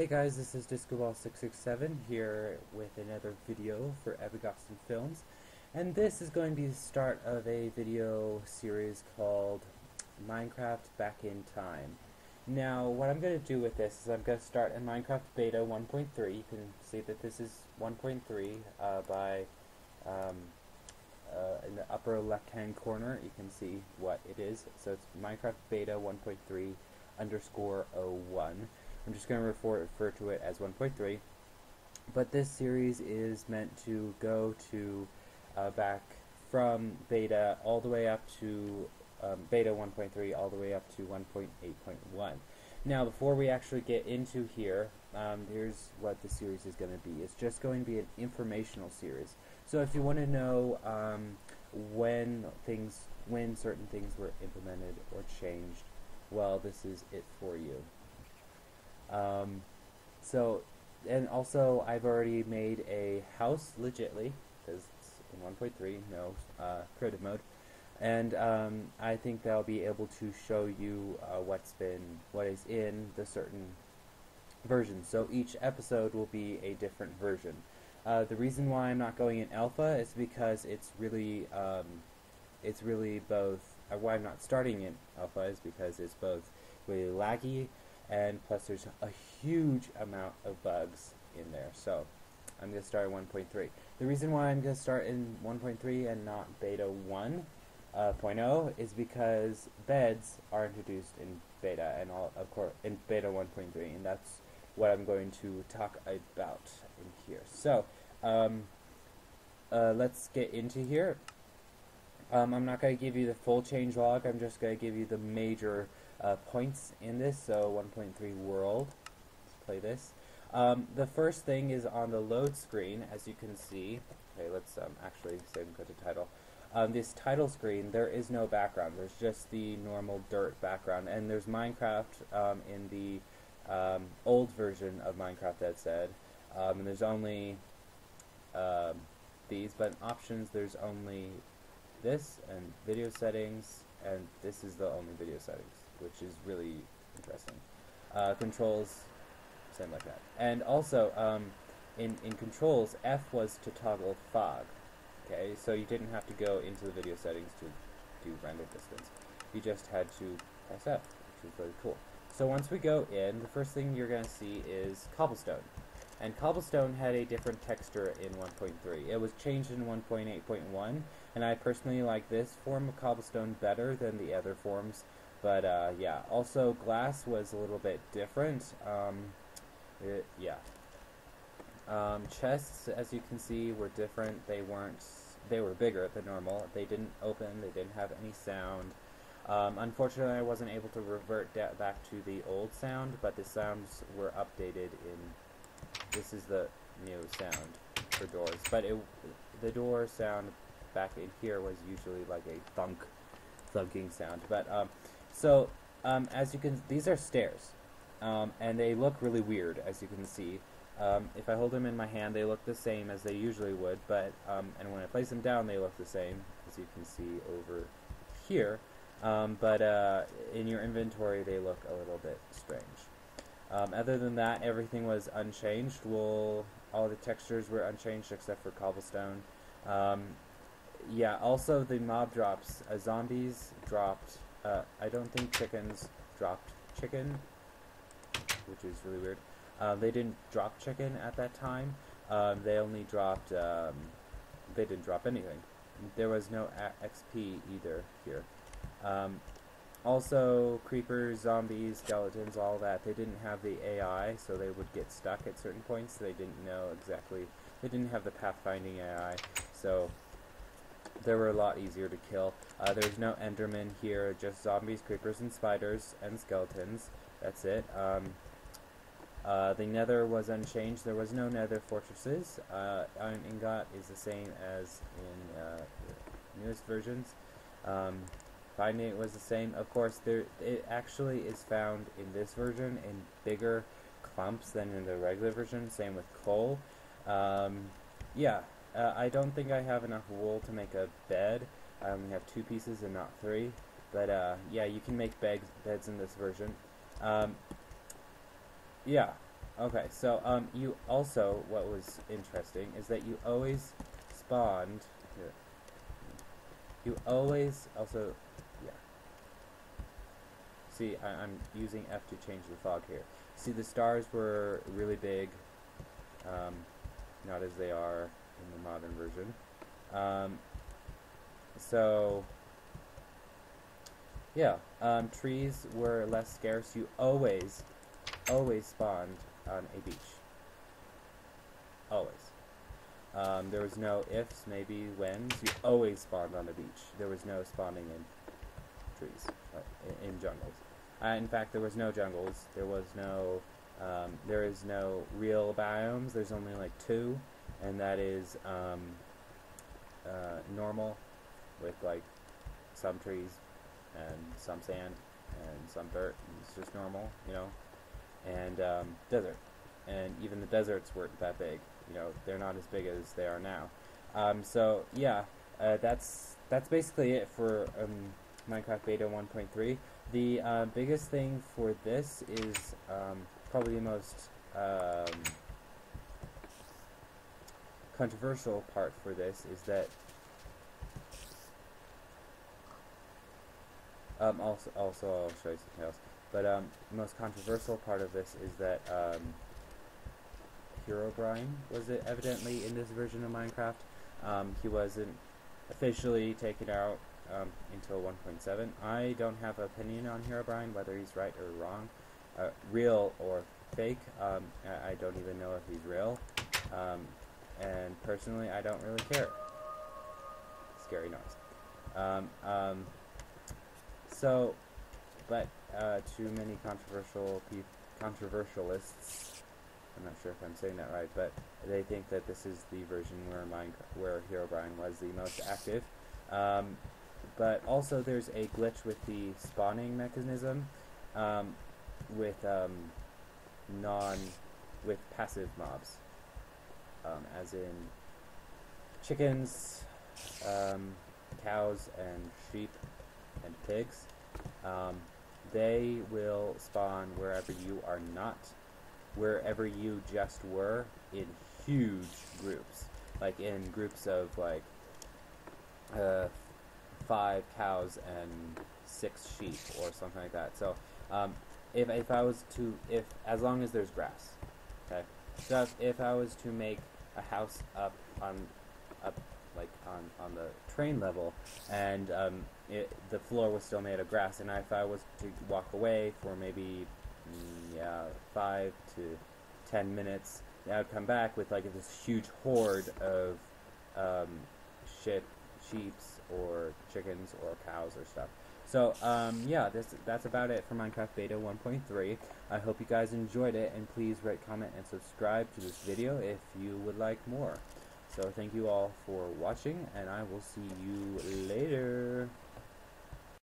Hey guys, this is DiscoBall667 here with another video for Ebigoston Films, and this is going to be the start of a video series called Minecraft Back in Time. Now, what I'm going to do with this is I'm going to start in Minecraft Beta 1.3. You can see that this is 1.3 by in the upper left-hand corner. You can see what it is. So it's Minecraft Beta 1.3 underscore 01. I'm just going to refer to it as 1.3, but this series is meant to go to back from beta all the way up to beta 1.3 all the way up to 1.8.1. Now, before we actually get into here, here's what the series is going to be. It's just going to be an informational series. So if you want to know when certain things were implemented or changed, well, this is it for you. And also I've already made a house legitly, because it's in 1.3, no creative mode, and I think that I'll be able to show you what is in the certain versions. So each episode will be a different version. The reason why I'm not going in alpha is because it's really both. Why I'm not starting in alpha is because it's both really laggy, and plus there's a huge amount of bugs in there. So I'm going to start at 1.3. The reason why I'm going to start in 1.3 and not beta 1.0 is because beds are introduced in beta, and of course in beta 1.3, and that's what I'm going to talk about in here. So let's get into here. I'm not going to give you the full changelog. I'm just going to give you the major points in this. So 1.3 world. Let's play this. The first thing is on the load screen, as you can see. Okay, let's actually save and go to title. This title screen, there is no background. There's just the normal dirt background, and there's Minecraft in the old version of Minecraft that said, and there's only these, but in options there's only this and video settings, and this is the only video settings, which is really interesting. Controls, same like that. And also, in controls, F was to toggle fog. Okay, so you didn't have to go into the video settings to do render distance. You just had to press F, which is really cool. So once we go in, the first thing you're going to see is cobblestone. And cobblestone had a different texture in 1.3. It was changed in 1.8.1, and I personally like this form of cobblestone better than the other forms. But yeah, also glass was a little bit different. Chests, as you can see, were different. They were bigger than normal. They didn't open. They didn't have any sound. Unfortunately, I wasn't able to revert back to the old sound, but the sounds were updated in. This is the new sound for doors, but the door sound back in here was usually like a thunking sound. But as you can, these are stairs, and they look really weird, as you can see. If I hold them in my hand, they look the same as they usually would, but and when I place them down, they look the same, as you can see over here. But in your inventory, they look a little bit strange. Other than that, everything was unchanged. All the textures were unchanged except for cobblestone. Yeah, also the mob drops. Zombies dropped. I don't think chickens dropped chicken, which is really weird. They didn't drop chicken at that time. They only dropped. They didn't drop anything. There was no XP either here. Also, creepers, zombies, skeletons, all that, they didn't have the AI, so they would get stuck at certain points. They didn't know exactly, they didn't have the pathfinding AI, so they were a lot easier to kill. There's no Enderman here, just zombies, creepers, and spiders, and skeletons. That's it. The Nether was unchanged. There was no Nether fortresses. Iron Ingot is the same as in the newest versions. Finding it was the same. Of course, it actually is found in this version in bigger clumps than in the regular version. Same with coal. Yeah, I don't think I have enough wool to make a bed. I only have 2 pieces and not 3. But yeah, you can make beds in this version. Yeah. Okay, so you also, what was interesting is that you always spawned here. You always also, yeah. See, I'm using F to change the fog here. See, the stars were really big, not as they are in the modern version. So yeah, trees were less scarce. You always spawned on a beach. Always. There was no ifs, maybe, whens. You always spawned on a beach. There was no spawning in trees, in jungles. In fact, there was no jungles. There is no real biomes. There's only like two, and that is normal, with like some trees and some sand and some dirt. And it's just normal, you know, and desert. And even the deserts weren't that big. You know, they're not as big as they are now. So yeah, that's basically it for Minecraft Beta 1.3. The biggest thing for this is probably the most controversial part for this is that also I'll show you something else. But the most controversial part of this is that Herobrine was it evidently in this version of Minecraft. He wasn't officially taken out until 1.7. I don't have an opinion on Herobrine, whether he's right or wrong, real or fake. I don't even know if he's real. And personally, I don't really care. Scary noise. So, but too many controversialists. I'm not sure if I'm saying that right, but they think that this is the version where Herobrine was the most active. But also, there's a glitch with the spawning mechanism, with passive mobs, as in chickens, cows, and sheep, and pigs. They will spawn wherever you are not, wherever you just were, in huge groups, like in groups of like 5 cows and 6 sheep or something like that. So if I was to, as long as there's grass, okay. So if I was to make a house up on the train level, and the floor was still made of grass, and if I was to walk away for maybe 5 to 10 minutes, I would come back with like this huge horde of sheeps or chickens or cows or stuff. So yeah, that's about it for Minecraft Beta 1.3. I hope you guys enjoyed it, and please rate, comment, and subscribe to this video if you would like more. So thank you all for watching, and I will see you later.